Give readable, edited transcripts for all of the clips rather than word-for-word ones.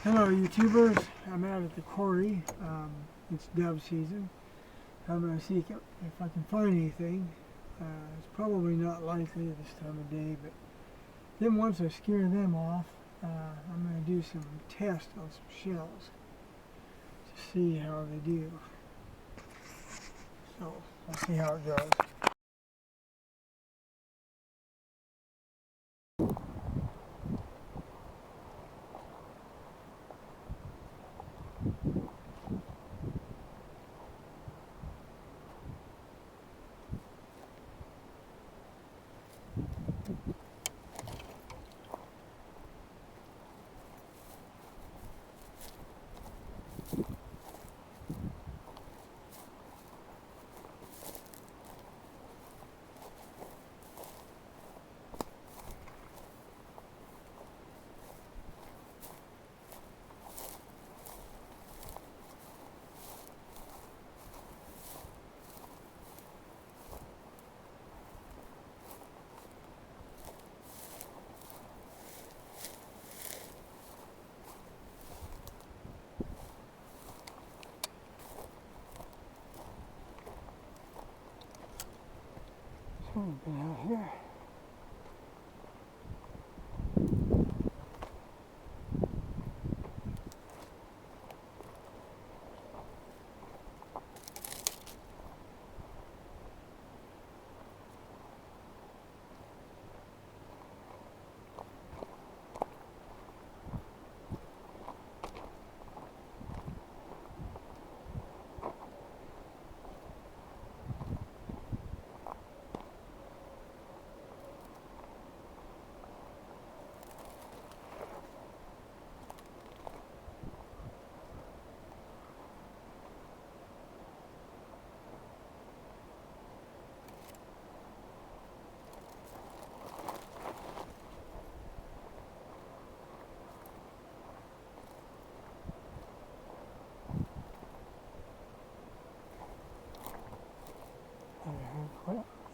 Hello YouTubers, I'm out at the quarry. It's dove season. I'm going to see if I can find anything. It's probably not likely at this time of day, but then once I scare them off, I'm going to do some tests on some shells to see how they do. So, we'll see how it goes. Been out here.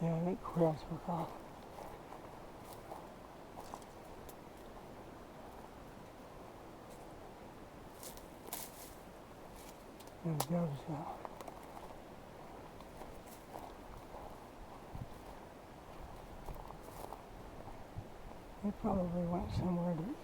Yeah, I think quills were called. There goes now. They probably went somewhere to eat.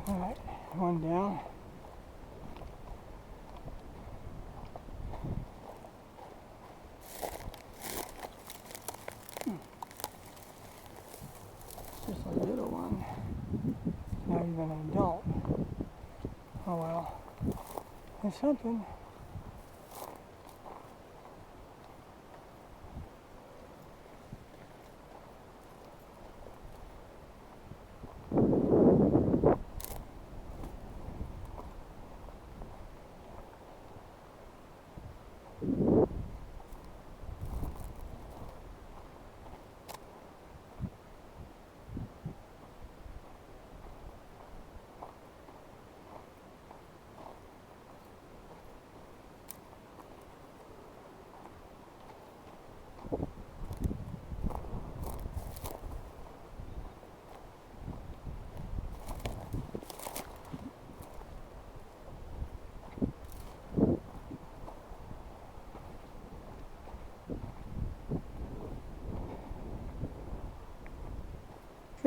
Alright, one down. It's just a little one. Not even an adult. Oh well. It's something.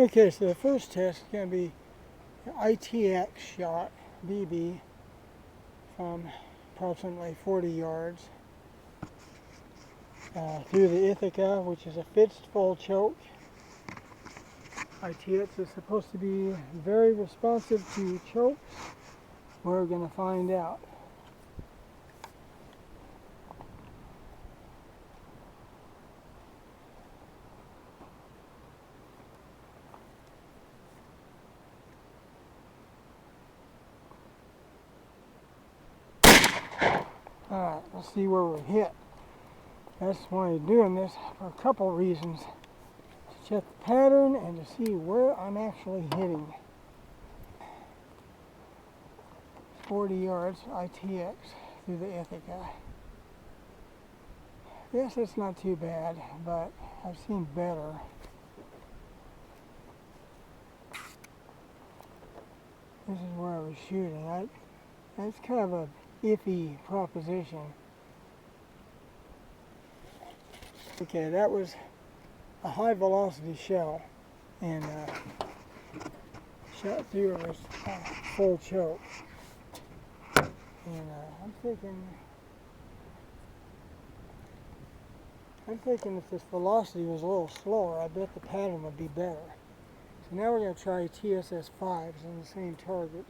Okay, so the first test is going to be an ITX shot, BB, from approximately 40 yards through the Ithaca, which is a fixed full choke. ITX is supposed to be very responsive to chokes. We're going to find out. Alright, let's see where we're hit. That's why I'm doing this for a couple reasons. To check the pattern and to see where I'm actually hitting. 40 yards ITX through the Ithaca. Yes, it's not too bad, but I've seen better. This is where I was shooting. It's kind of a iffy proposition. Okay, that was a high velocity shell, and shot through it was full choke. And I'm thinking if this velocity was a little slower, I bet the pattern would be better. So now we're going to try TSS 5s on the same target,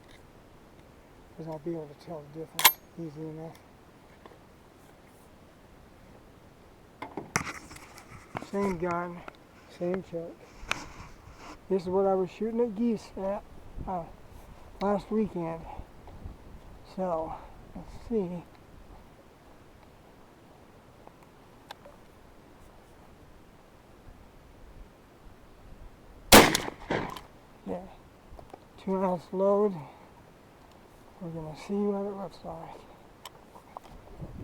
because I'll be able to tell the difference easily enough. Same gun, same choke. This is what I was shooting at geese at last weekend. So, let's see. Yeah, 2-ounce load. We're going to see what it looks like.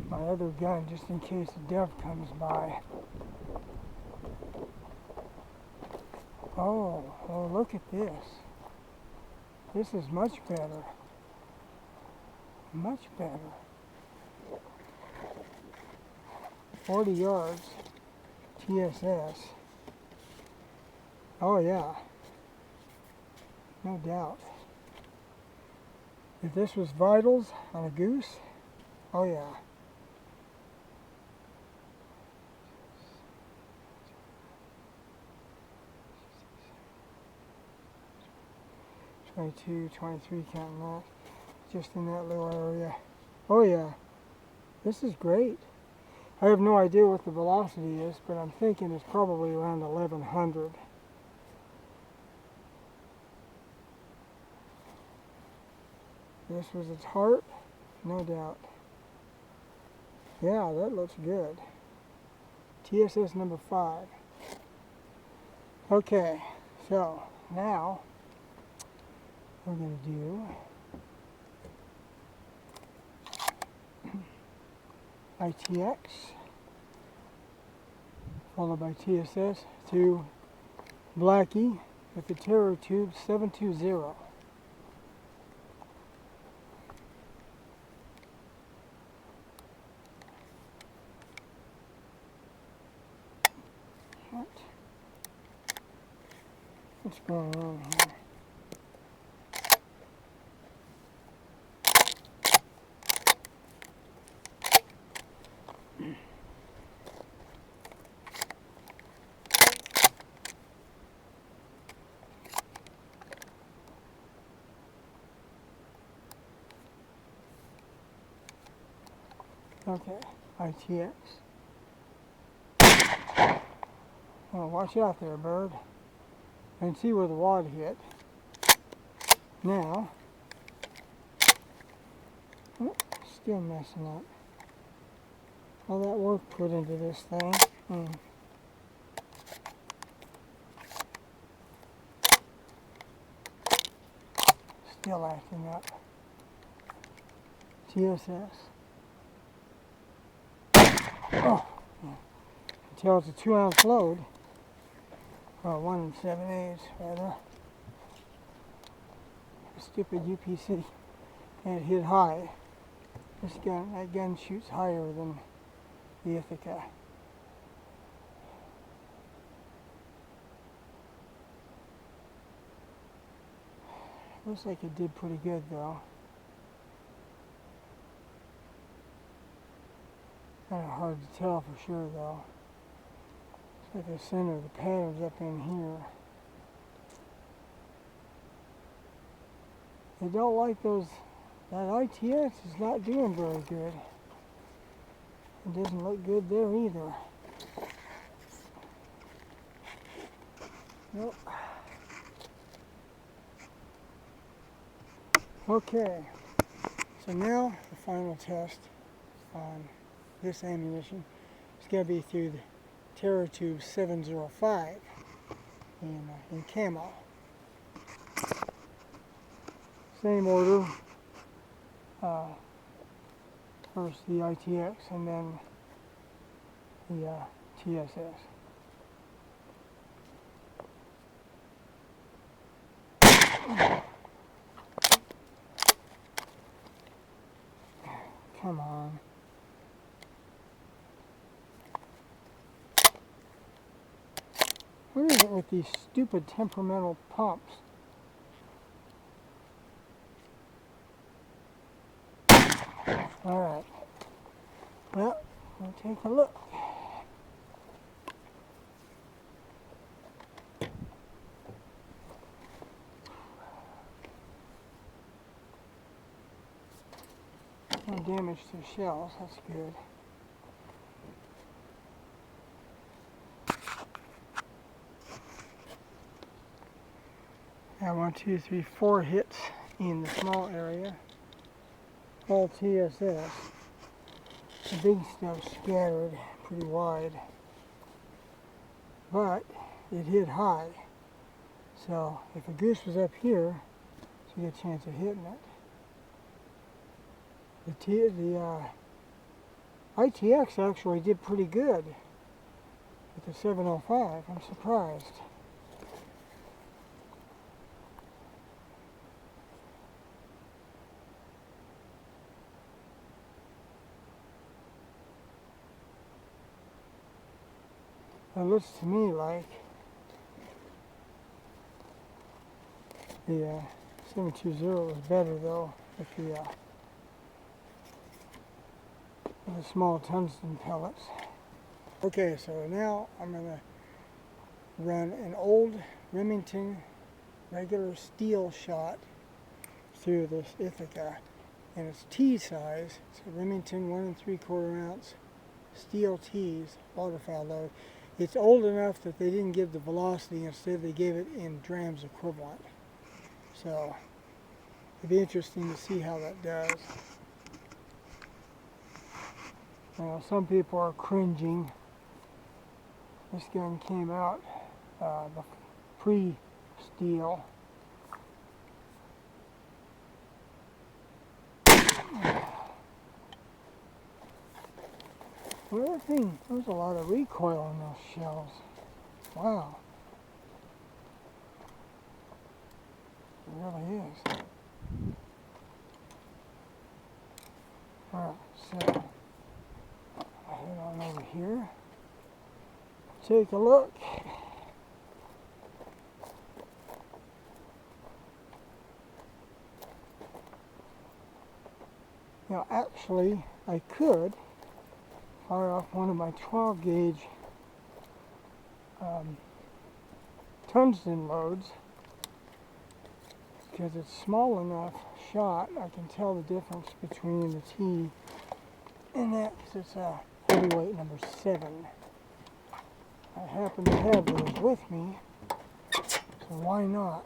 My other gun, just in case a dove comes by. Oh, look at this. This is much better. Much better. 40 yards, TSS. Oh yeah, no doubt. If this was vitals on a goose, oh yeah. $22, $23, counting that. Just in that little area. Oh yeah, this is great. I have no idea what the velocity is, but I'm thinking it's probably around 1100. This was its heart, no doubt. Yeah, that looks good. TSS number 5. Okay, so now we're going to do ITX followed by TSS to Blackie with the Terror Tube 720. What's going on here? Okay, ITX. Oh, watch out there, bird. I can see where the wad hit. Now, oh, still messing up. All that work put into this thing. Still acting up. TSS. Oh, yeah. Until it's a 2-ounce load. Or 1 7/8 rather. Stupid UPC. And it hit high. That gun shoots higher than the Ithaca. Looks like it did pretty good though. Kind of hard to tell for sure though. It's like the center of the pattern's up in here. They don't like those. That ITX is not doing very good. It doesn't look good there either. Nope. Okay, so now the final test on this ammunition is going to be through the TerraTube 705 in camo. Same order. First the ITX and then the TSS. Come on. What is it with these stupid temperamental pumps? Alright. Well, we'll take a look. No damage to the shells, that's good. Now 1, 2, 3, 4 hits in the small area. All TSS. The big stuff scattered pretty wide. But it hit high. So if a goose was up here, so you get a chance of hitting it. The ITX actually did pretty good with the 705. I'm surprised. It looks to me like the 720 was better though with the small tungsten pellets. Okay, so now I'm going to run an old Remington regular steel shot through this Ithaca, and it's T size. It's a Remington 1 3/4 ounce steel T's waterfowl load. It's old enough that they didn't give the velocity, instead they gave it in drams equivalent. So it'd be interesting to see how that does. Now some people are cringing. This gun came out the pre-steel. Well, that thing, there's a lot of recoil in those shells. Wow. It really is. Alright, so I'll head on over here. Take a look. Now actually, I could fire off one of my 12 gauge tungsten loads, because it's small enough shot. I can tell the difference between the T and that, because it's a heavyweight number 7. I happen to have those with me, so why not?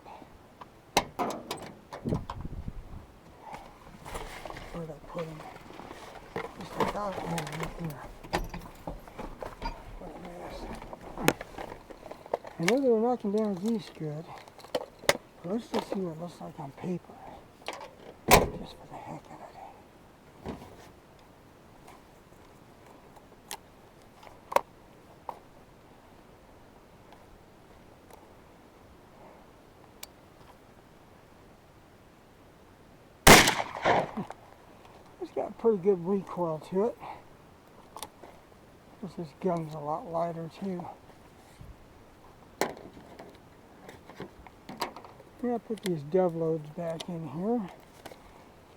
Where'd I put them? Just about here. What a mess. I know they were knocking down geese good. But let's just see what it looks like on paper. Just for the heck of it. It's got a pretty good recoil to it. This gun's a lot lighter too. Yeah, I'll put these dove loads back in here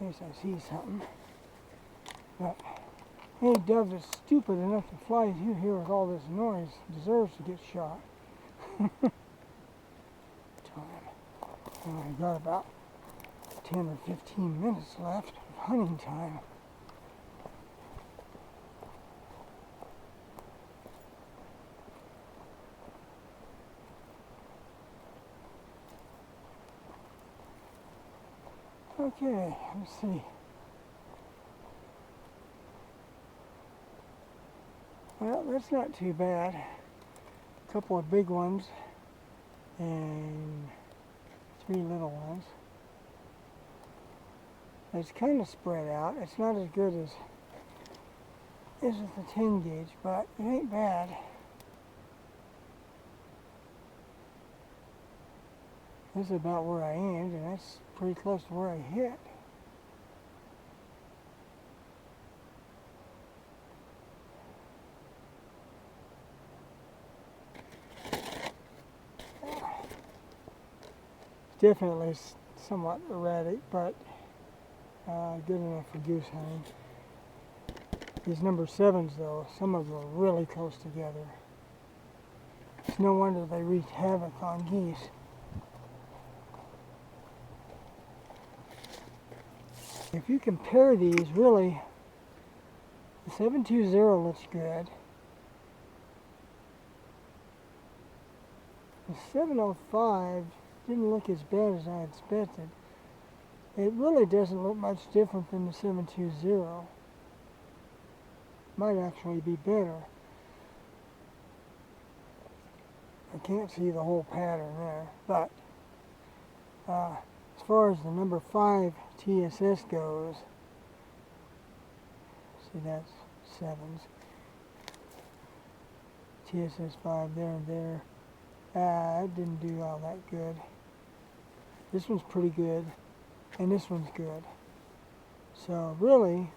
in case I see something. But any dove that's stupid enough to fly through here with all this noise deserves to get shot. Time. And I've got about 10 or 15 minutes left of hunting time. Okay, let's see. Well, that's not too bad. A couple of big ones and 3 little ones. It's kind of spread out. It's not as good as with the 10 gauge, but it ain't bad. This is about where I aimed, and that's pretty close to where I hit. Definitely somewhat erratic, but good enough for goose hunting. These number 7s, though, some of them are really close together. It's no wonder they wreak havoc on geese. If you compare these, really, the 720 looks good. The 705 didn't look as bad as I expected. It really doesn't look much different than the 720. Might actually be better. I can't see the whole pattern there, but as far as the number 5 TSS goes, see that's 7s. TSS 5 there and there. It didn't do all that good. This one's pretty good, and this one's good. So really,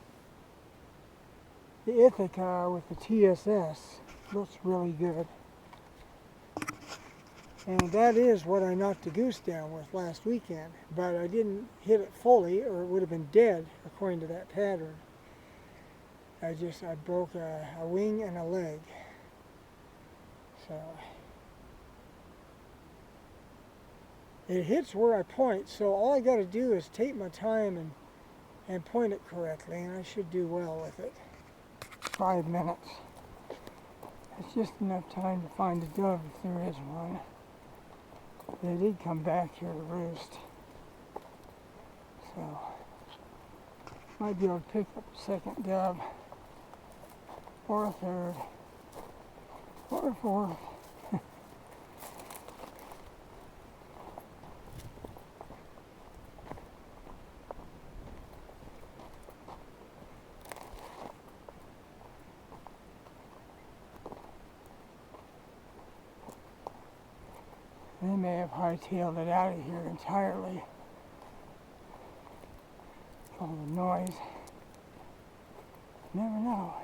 the Ithaca with the TSS looks really good. And that is what I knocked the goose down with last weekend. But I didn't hit it fully, or it would have been dead, according to that pattern. I broke a wing and a leg. So it hits where I point, so all I got to do is take my time and point it correctly, and I should do well with it. 5 minutes. It's just enough time to find a dove if there is one. They did come back here to roost, so might be able to pick up a second dove, or a third, or a fourth. They may have hightailed it out of here entirely. All the noise. Never know.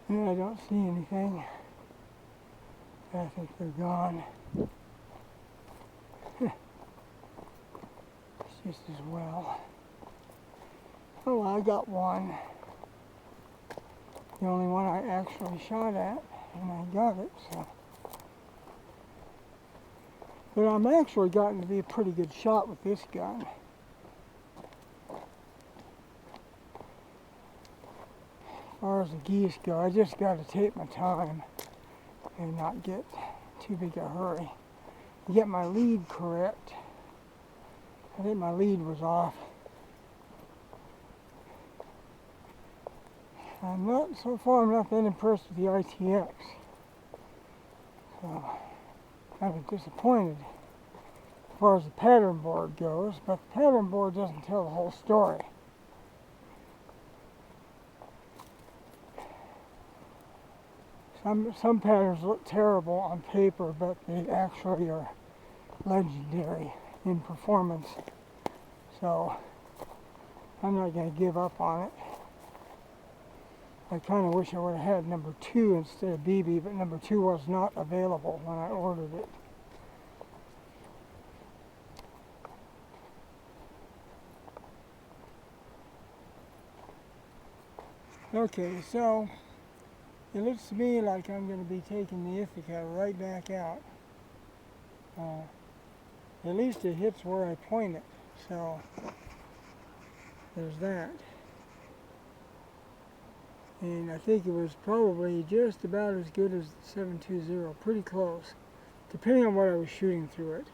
Yeah, I don't see anything. I think they're gone. It's just as well. Oh, well, I got one. The only one I actually shot at, and I got it, so. But I'm actually gotten to be a pretty good shot with this gun. As far as the geese go, I just got to take my time and not get too big a hurry. Get my lead correct. I think my lead was off. So far I'm not that impressed with the ITX. So, kind of disappointed. far as the pattern board goes, but the pattern board doesn't tell the whole story. Some patterns look terrible on paper, but they actually are legendary in performance. So I'm not going to give up on it. I kind of wish I would have had number 2 instead of BB, but number 2 was not available when I ordered it. Okay, so it looks to me like I'm going to be taking the Ithaca right back out. At least it hits where I point it, so there's that. And I think it was probably just about as good as the 720, pretty close, depending on what I was shooting through it.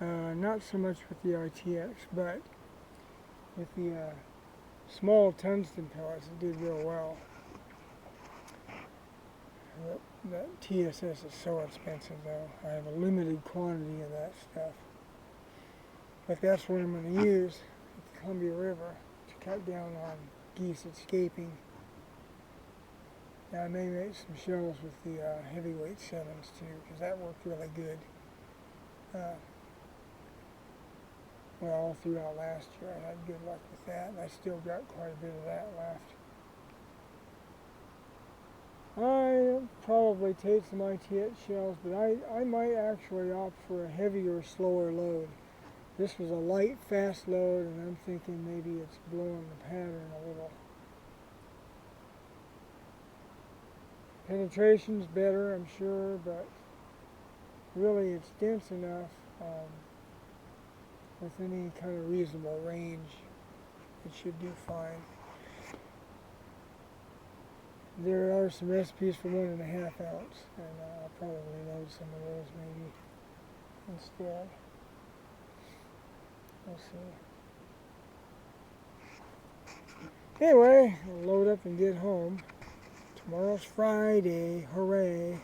Not so much with the ITX, but with the small tungsten pellets, it did real well. That TSS is so expensive though. I have a limited quantity of that stuff. But that's what I'm going to use at the Columbia River to cut down on geese escaping. Now I may make some shells with the heavyweight 7s too, because that worked really good. Well, all throughout last year I had good luck with that, and I still got quite a bit of that left. I'll probably take some ITX shells, but I might actually opt for a heavier, slower load. This was a light, fast load, and I'm thinking maybe it's blowing the pattern a little. Penetration's better, I'm sure, but really it's dense enough with any kind of reasonable range. It should do fine. There are some recipes for 1.5 ounce, and I'll probably load some of those maybe instead. We'll see. Anyway, I'll load up and get home. Tomorrow's Friday, hooray.